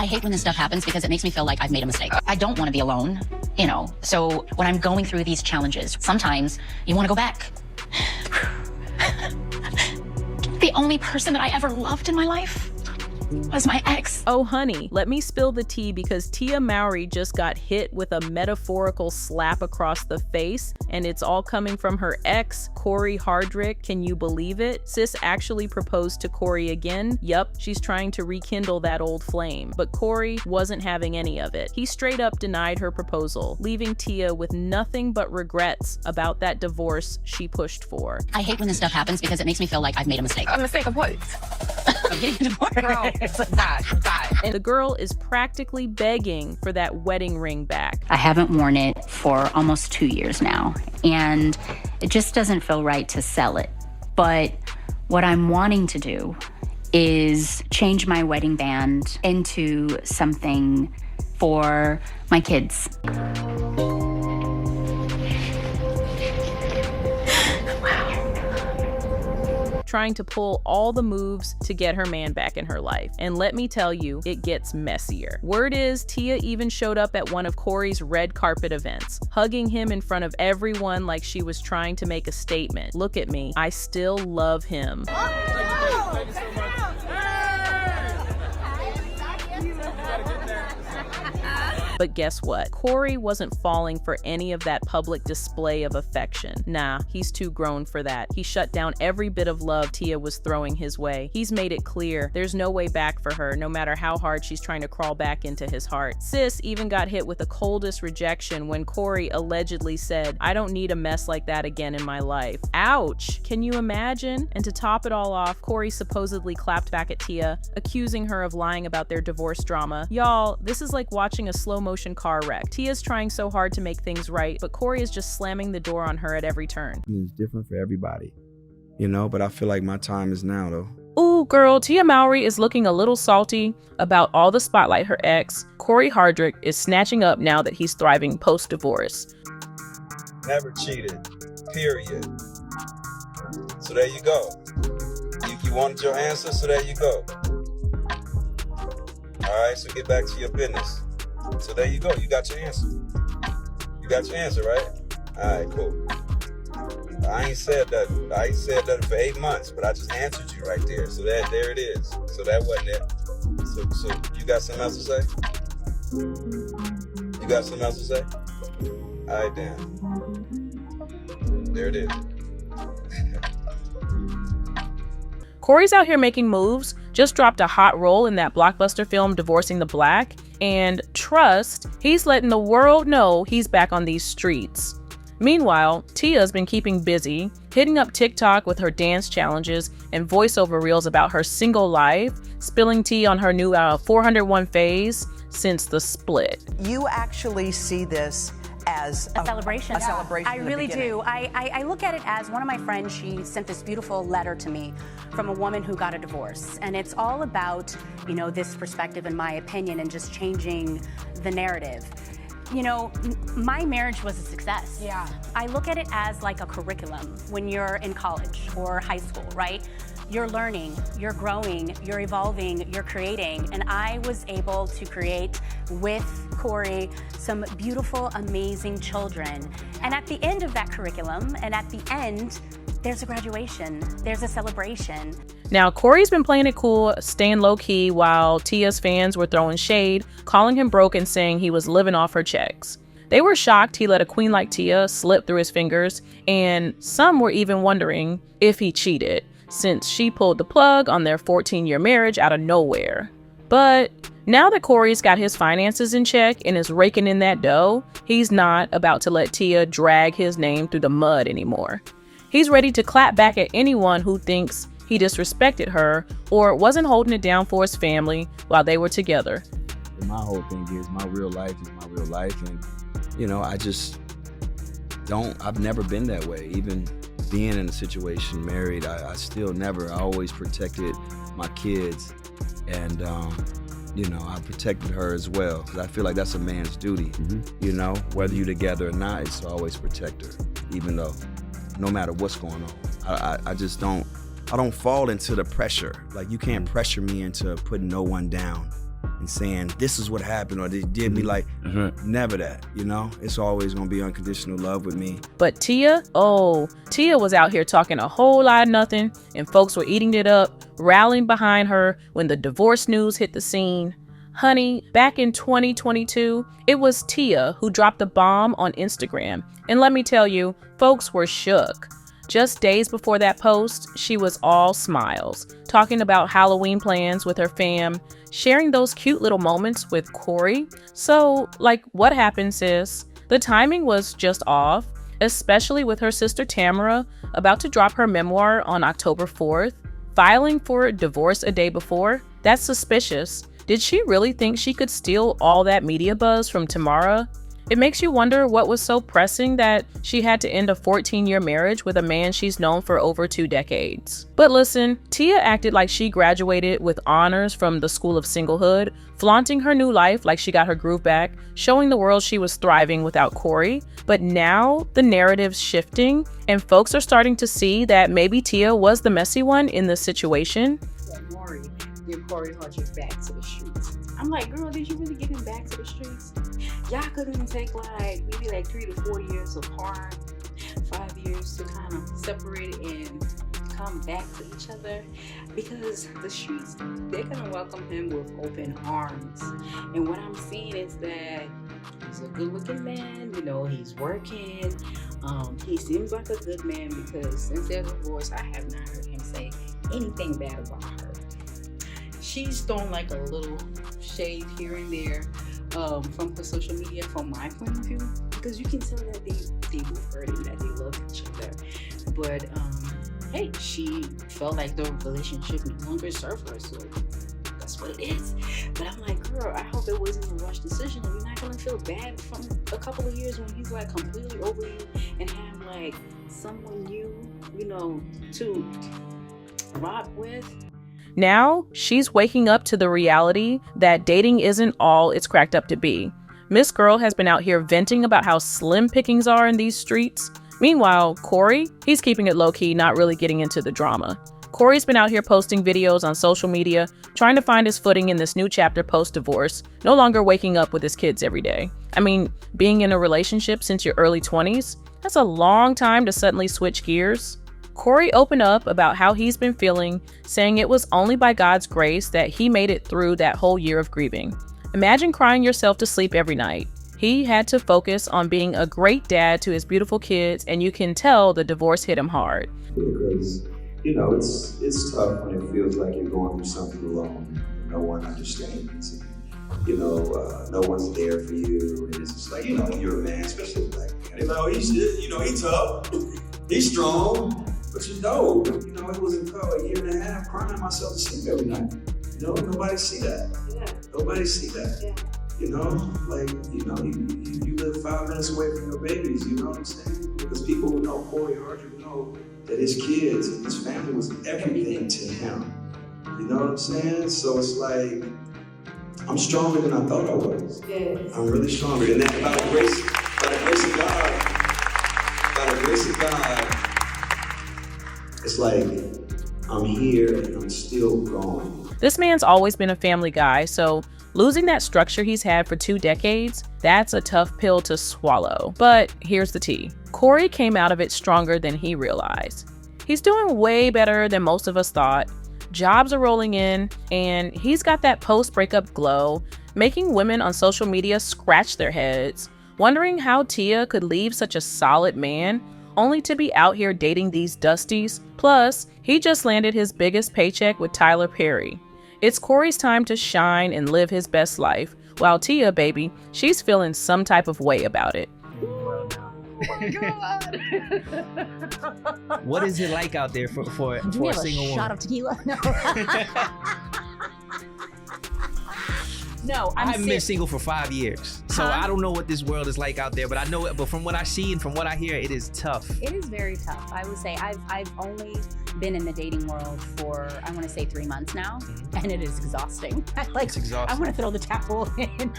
I hate when this stuff happens because it makes me feel like I've made a mistake. I don't want to be alone, So when I'm going through these challenges, sometimes you want to go back. The only person that I ever loved in my life was my ex. Oh honey, let me spill the tea because Tia Mowry just got hit with a metaphorical slap across the face, and it's all coming from her ex, Cory Hardrict. Can you believe it? Sis actually proposed to Cory again. Yup, she's trying to rekindle that old flame, but Cory wasn't having any of it. He straight up denied her proposal, leaving Tia with nothing but regrets about that divorce she pushed for. I hate when this stuff happens because it makes me feel like I've made a mistake. A mistake of what? I'm getting a divorce. Girl, God. And the girl is practically begging for that wedding ring back. I haven't worn it for almost 2 years now, and it just doesn't feel right to sell it. But what I'm wanting to do is change my wedding band into something for my kids. Trying to pull all the moves to get her man back in her life. And let me tell you, it gets messier. Word is, Tia even showed up at one of Cory's red carpet events, hugging him in front of everyone like she was trying to make a statement. Look at me, I still love him. Thank you so much. But guess what? Cory wasn't falling for any of that public display of affection. Nah, he's too grown for that. He shut down every bit of love Tia was throwing his way. He's made it clear there's no way back for her, no matter how hard she's trying to crawl back into his heart. Sis even got hit with the coldest rejection when Cory allegedly said, "I don't need a mess like that again in my life." Ouch! Can you imagine? And to top it all off, Cory supposedly clapped back at Tia, accusing her of lying about their divorce drama. Y'all, this is like watching a slow-motion car wreck. Tia's trying so hard to make things right, but Cory is just slamming the door on her at every turn. It's different for everybody, but I feel like my time is now, though. Ooh, girl, Tia Mowry is looking a little salty about all the spotlight her ex, Cory Hardrict, is snatching up now that he's thriving post-divorce. Never cheated, period. So there you go. You wanted your answer, so there you go. All right, so get back to your business. So there you go. You got your answer. You got your answer, right? All right, cool. I ain't said that for 8 months, but I just answered you right there. So there it is. So that wasn't it. So you got something else to say? You got something else to say? All right, then. There it is. Cory's out here making moves, just dropped a hot role in that blockbuster film Divorcing the Black, and trust, he's letting the world know he's back on these streets. Meanwhile, Tia's been keeping busy, hitting up TikTok with her dance challenges and voiceover reels about her single life, spilling tea on her new 401 phase since the split. You actually see this as a celebration. A celebration. I really do. I look at it as one of my friends, she sent this beautiful letter to me from a woman who got a divorce. And it's all about, this perspective, in my opinion, and just changing the narrative. My marriage was a success. Yeah. I look at it as like a curriculum when you're in college or high school, right? You're learning, you're growing, you're evolving, you're creating. And I was able to create with Cory some beautiful, amazing children. And at the end of that curriculum, and at the end, there's a graduation, there's a celebration. Now, Cory's been playing it cool, staying low-key, while Tia's fans were throwing shade, calling him broke and saying he was living off her checks. They were shocked he let a queen like Tia slip through his fingers, and some were even wondering if he cheated, since she pulled the plug on their 14-year marriage out of nowhere. But now that Cory's got his finances in check and is raking in that dough, he's not about to let Tia drag his name through the mud anymore. He's ready to clap back at anyone who thinks he disrespected her or wasn't holding it down for his family while they were together. My whole thing is my real life is my real life, and I just I've never been that way. Even being in a situation married, I always protected my kids, and I protected her as well, because I feel like that's a man's duty. Whether you're together or not, it's to always protect her, even though no matter what's going on. I just don't fall into the pressure. Like, you can't pressure me into putting no one down. and saying this is what happened or they did me like, never that, you know? It's always gonna be unconditional love with me. But Tia, Tia was out here talking a whole lot of nothing, and folks were eating it up, rallying behind her when the divorce news hit the scene. Honey, back in 2022, it was Tia who dropped the bomb on Instagram. And let me tell you, folks were shook. Just days before that post, she was all smiles, talking about Halloween plans with her fam, sharing those cute little moments with Cory. So, like, what happened, sis? The timing was just off, especially with her sister Tamara about to drop her memoir on October 4th. Filing for divorce a day before? That's suspicious. Did she really think she could steal all that media buzz from Tamara? It makes you wonder what was so pressing that she had to end a 14-year marriage with a man she's known for over 2 decades. But listen, Tia acted like she graduated with honors from the School of Singlehood, flaunting her new life like she got her groove back, showing the world she was thriving without Cory. But now the narrative's shifting, and folks are starting to see that maybe Tia was the messy one in this situation. Mowry give Cory Hardrict back to the streets. I'm like, girl, did you really get him back to the streets? Y'all couldn't take like maybe like 3 to 4 years apart, 5 years to kind of separate and come back to each other, because the streets, they're gonna welcome him with open arms. And what I'm seeing is that he's a good-looking man. You know, he's working. He seems like a good man, because since their divorce, I have not heard him say anything bad about her. She's thrown like a little shade here and there from her social media, from my point of view, because you can tell that they were hurting, that they love each other. But hey, she felt like the relationship no longer served her, so that's what it is. But I'm like, girl, I hope it wasn't a rush decision, and you're not gonna feel bad from a couple of years when he's like completely over you and have like someone new, you know, to rock with. Now, she's waking up to the reality that dating isn't all it's cracked up to be. Miss Girl has been out here venting about how slim pickings are in these streets. Meanwhile, Cory, he's keeping it low-key, not really getting into the drama. Cory's been out here posting videos on social media, trying to find his footing in this new chapter post-divorce, no longer waking up with his kids every day. I mean, being in a relationship since your early 20s, that's a long time to suddenly switch gears. Cory opened up about how he's been feeling, saying it was only by God's grace that he made it through that whole year of grieving. Imagine crying yourself to sleep every night. He had to focus on being a great dad to his beautiful kids, and you can tell the divorce hit him hard. Because, you know, it's tough when it feels like you're going through something alone and no one understands. You know, no one's there for you, and it's just like, you know, when you're a man, especially like, they're like, oh, he's tough, he's strong. But you know, it was a 1.5 years crying myself to sleep every night. You know, nobody see that. Yeah. Nobody see that. Yeah. You know, like, you know, you live 5 minutes away from your babies, you know what I'm saying? Because people who know Cory Hardrict know that his kids and his family was everything to him. You know what I'm saying? So it's like, I'm stronger than I thought I was. Yes. I'm really stronger. And that by the grace of God, it's like, I'm here and I'm still going. This man's always been a family guy, so losing that structure he's had for 2 decades, that's a tough pill to swallow. But here's the tea. Cory came out of it stronger than he realized. He's doing way better than most of us thought. Jobs are rolling in, and he's got that post-breakup glow, making women on social media scratch their heads, wondering how Tia could leave such a solid man only to be out here dating these dusties. Plus, he just landed his biggest paycheck with Tyler Perry. It's Cory's time to shine and live his best life, while Tia, baby, she's feeling some type of way about it. Oh my God. What is it like out there for a single woman? Shot of tequila? No. No, I haven't been single for 5 years, so I don't know what this world is like out there. But I know it. But from what I see and from what I hear, it is tough. It is very tough. I would say I've only been in the dating world for, I want to say 3 months now, and it is exhausting. It's exhausting. I want to throw the towel in.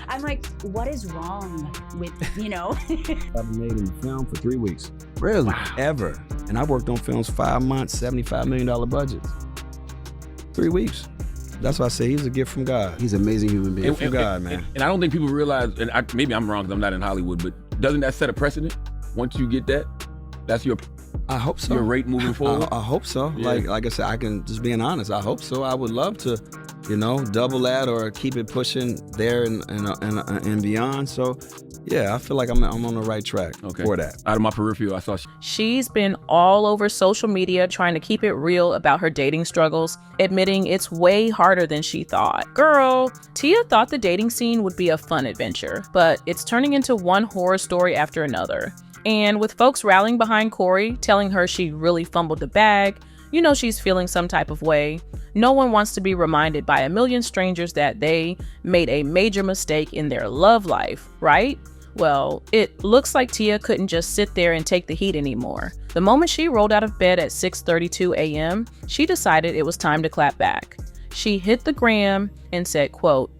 I'm like, what is wrong with, you know? I've been made in film for 3 weeks. Really? Wow. Ever. And I worked on films 5 months, $75 million budgets. 3 weeks. That's why I say he's a gift from God. He's an amazing human being. Gift from God, man. And I don't think people realize, and maybe I'm wrong because I'm not in Hollywood, but doesn't that set a precedent? Once you get that, that's your I hope so. your rate moving forward? I hope so. Yeah. Like I said, I can just being honest. I hope so. I would love to, double that or keep it pushing there and beyond. So, yeah, I feel like I'm on the right track for that. Out of my peripheral, I saw She's been all over social media trying to keep it real about her dating struggles, admitting it's way harder than she thought. Girl, Tia thought the dating scene would be a fun adventure, but it's turning into one horror story after another. And with folks rallying behind Cory, telling her she really fumbled the bag, she's feeling some type of way. No one wants to be reminded by a million strangers that they made a major mistake in their love life, right? Well, it looks like Tia couldn't just sit there and take the heat anymore. The moment she rolled out of bed at 6:32 a.m., she decided it was time to clap back. She hit the gram and said, quote,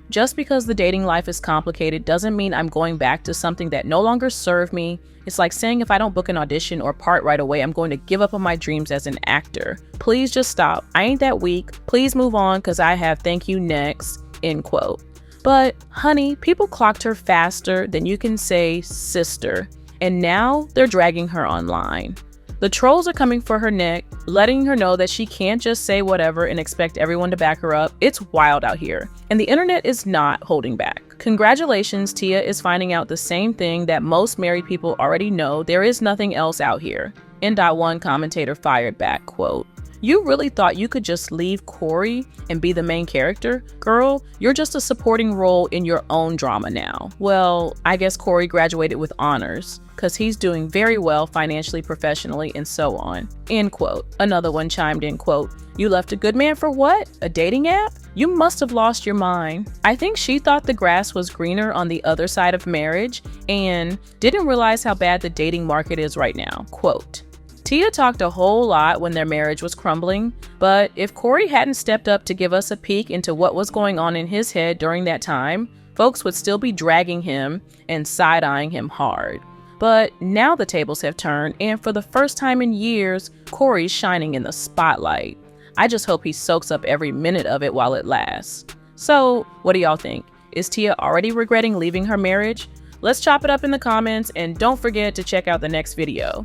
"Just because the dating life is complicated doesn't mean I'm going back to something that no longer served me. It's like saying if I don't book an audition or part right away, I'm going to give up on my dreams as an actor. Please just stop. I ain't that weak. Please move on because I have thank you next," end quote. But honey, people clocked her faster than you can say sister, and now they're dragging her online. The trolls are coming for her neck, letting her know that she can't just say whatever and expect everyone to back her up. It's wild out here, and the internet is not holding back. Congratulations, Tia is finding out the same thing that most married people already know: there is nothing else out here. N.1 commentator fired back, quote, "You really thought you could just leave Cory and be the main character? Girl, you're just a supporting role in your own drama now." Well, I guess Cory graduated with honors, because he's doing very well financially, professionally, and so on, end quote. Another one chimed in, quote, "You left a good man for what? A dating app? You must have lost your mind." I think she thought the grass was greener on the other side of marriage and didn't realize how bad the dating market is right now, quote. Tia talked a whole lot when their marriage was crumbling, but if Cory hadn't stepped up to give us a peek into what was going on in his head during that time, folks would still be dragging him and side-eyeing him hard. But now the tables have turned, and for the first time in years, Cory's shining in the spotlight. I just hope he soaks up every minute of it while it lasts. So, what do y'all think? Is Tia already regretting leaving her marriage? Let's chop it up in the comments, and don't forget to check out the next video.